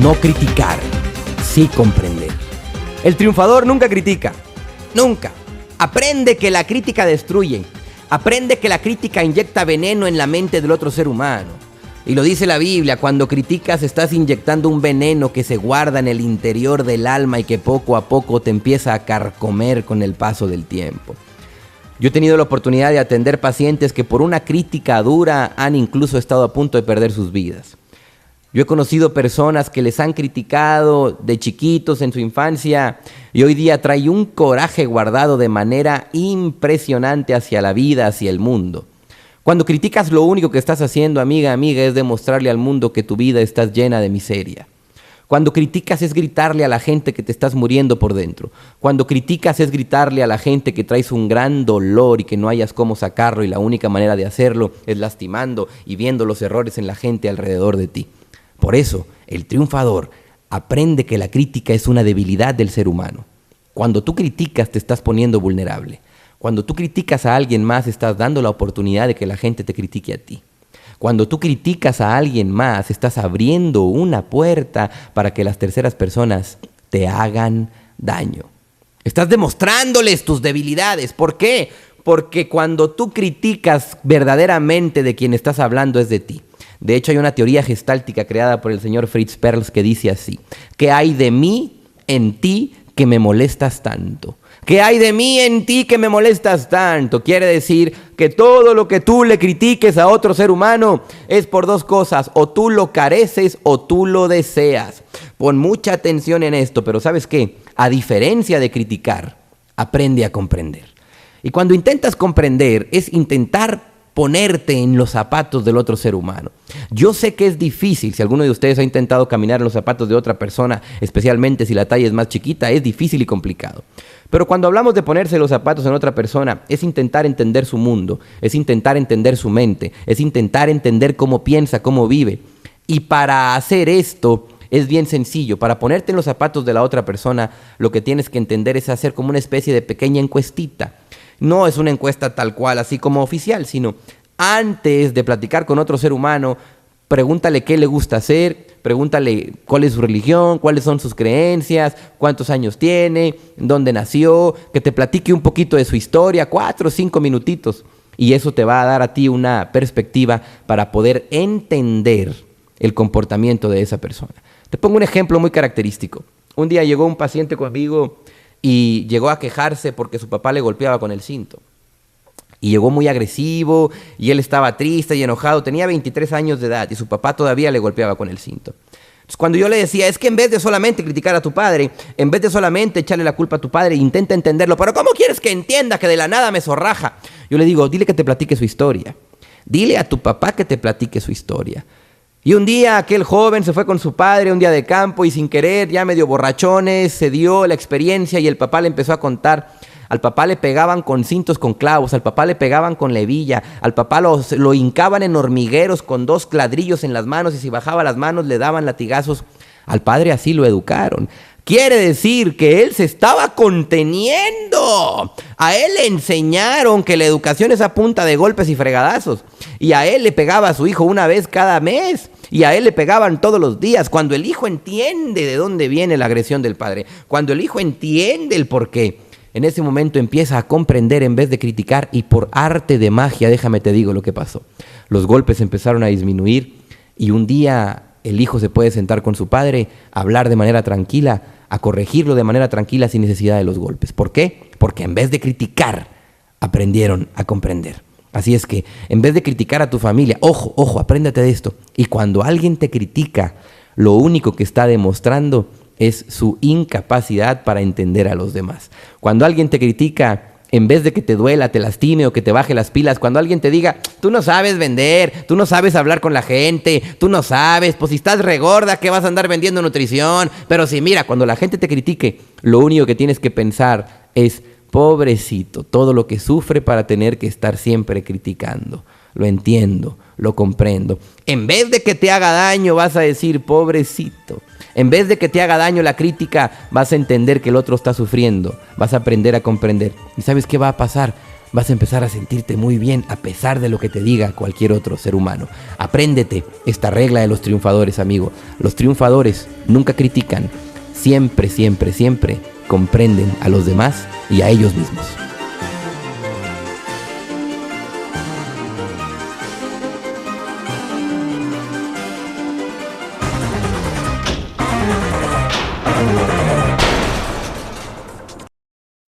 No criticar, sí comprender. El triunfador nunca critica, nunca. Aprende que la crítica destruye. Aprende que la crítica inyecta veneno en la mente del otro ser humano. Y lo dice la Biblia, cuando criticas estás inyectando un veneno que se guarda en el interior del alma y que poco a poco te empieza a carcomer con el paso del tiempo. Yo he tenido la oportunidad de atender pacientes que por una crítica dura han incluso estado a punto de perder sus vidas. Yo he conocido personas que les han criticado de chiquitos en su infancia y hoy día traen un coraje guardado de manera impresionante hacia la vida, hacia el mundo. Cuando criticas, lo único que estás haciendo, amiga, es demostrarle al mundo que tu vida está llena de miseria. Cuando criticas es gritarle a la gente que te estás muriendo por dentro. Cuando criticas es gritarle a la gente que traes un gran dolor y que no hayas cómo sacarlo y la única manera de hacerlo es lastimando y viendo los errores en la gente alrededor de ti. Por eso, el triunfador aprende que la crítica es una debilidad del ser humano. Cuando tú criticas te estás poniendo vulnerable. Cuando tú criticas a alguien más estás dando la oportunidad de que la gente te critique a ti. Cuando tú criticas a alguien más estás abriendo una puerta para que las terceras personas te hagan daño. Estás demostrándoles tus debilidades. ¿Por qué? Porque cuando tú criticas verdaderamente de quien estás hablando es de ti. De hecho, hay una teoría gestáltica creada por el señor Fritz Perls que dice así: ¿qué hay de mí en ti que me molestas tanto? ¿Qué hay de mí en ti que me molestas tanto? Quiere decir que todo lo que tú le critiques a otro ser humano es por dos cosas: o tú lo careces o tú lo deseas. Pon mucha atención en esto, pero ¿sabes qué? A diferencia de criticar, aprende a comprender. Y cuando intentas comprender, es intentar ponerte en los zapatos del otro ser humano. Yo sé que es difícil. Si alguno de ustedes ha intentado caminar en los zapatos de otra persona, especialmente si la talla es más chiquita, es difícil y complicado. Pero cuando hablamos de ponerse los zapatos en otra persona, es intentar entender su mundo, es intentar entender su mente, es intentar entender cómo piensa, cómo vive. Y para hacer esto es bien sencillo. Para ponerte en los zapatos de la otra persona, lo que tienes que entender es hacer como una especie de pequeña encuestita. No es una encuesta tal cual, así como oficial, sino antes de platicar con otro ser humano, pregúntale qué le gusta hacer, pregúntale cuál es su religión, cuáles son sus creencias, cuántos años tiene, dónde nació, que te platique un poquito de su historia, 4 o 5 minutitos. Y eso te va a dar a ti una perspectiva para poder entender el comportamiento de esa persona. Te pongo un ejemplo muy característico. Un día llegó un paciente conmigo y llegó a quejarse porque su papá le golpeaba con el cinto. Y llegó muy agresivo y él estaba triste y enojado. Tenía 23 años de edad y su papá todavía le golpeaba con el cinto. Entonces, cuando yo le decía, es que en vez de solamente criticar a tu padre, en vez de solamente echarle la culpa a tu padre, intenta entenderlo. Pero ¿cómo quieres que entienda que de la nada me zorraja? Yo le digo, dile que te platique su historia. Dile a tu papá que te platique su historia. Y un día aquel joven se fue con su padre, un día de campo, y sin querer, ya medio borrachones, se dio la experiencia y el papá le empezó a contar. Al papá le pegaban con cintos con clavos, al papá le pegaban con la hebilla, al papá lo hincaban en hormigueros con 2 ladrillos en las manos y si bajaba las manos le daban latigazos. Al padre así lo educaron. Quiere decir que él se estaba conteniendo. A él le enseñaron que la educación es a punta de golpes y fregadazos. Y a él le pegaba a su hijo una vez cada mes. Y a él le pegaban todos los días. Cuando el hijo entiende de dónde viene la agresión del padre, cuando el hijo entiende el porqué, en ese momento empieza a comprender en vez de criticar y por arte de magia, déjame te digo lo que pasó. Los golpes empezaron a disminuir y un día el hijo se puede sentar con su padre, a hablar de manera tranquila, a corregirlo de manera tranquila sin necesidad de los golpes. ¿Por qué? Porque en vez de criticar, aprendieron a comprender. Así es que en vez de criticar a tu familia, ojo, apréndete de esto. Y cuando alguien te critica, lo único que está demostrando es su incapacidad para entender a los demás. Cuando alguien te critica, en vez de que te duela, te lastime o que te baje las pilas, cuando alguien te diga, tú no sabes vender, tú no sabes hablar con la gente, tú no sabes, pues si estás regorda, ¿qué vas a andar vendiendo nutrición? Pero sí, mira, cuando la gente te critique, lo único que tienes que pensar es, pobrecito, todo lo que sufre para tener que estar siempre criticando. Lo entiendo, lo comprendo. En vez de que te haga daño, vas a decir, pobrecito. En vez de que te haga daño la crítica, vas a entender que el otro está sufriendo. Vas a aprender a comprender. ¿Y sabes qué va a pasar? Vas a empezar a sentirte muy bien a pesar de lo que te diga cualquier otro ser humano. Apréndete esta regla de los triunfadores, amigo. Los triunfadores nunca critican, siempre, siempre, siempre comprenden a los demás y a ellos mismos.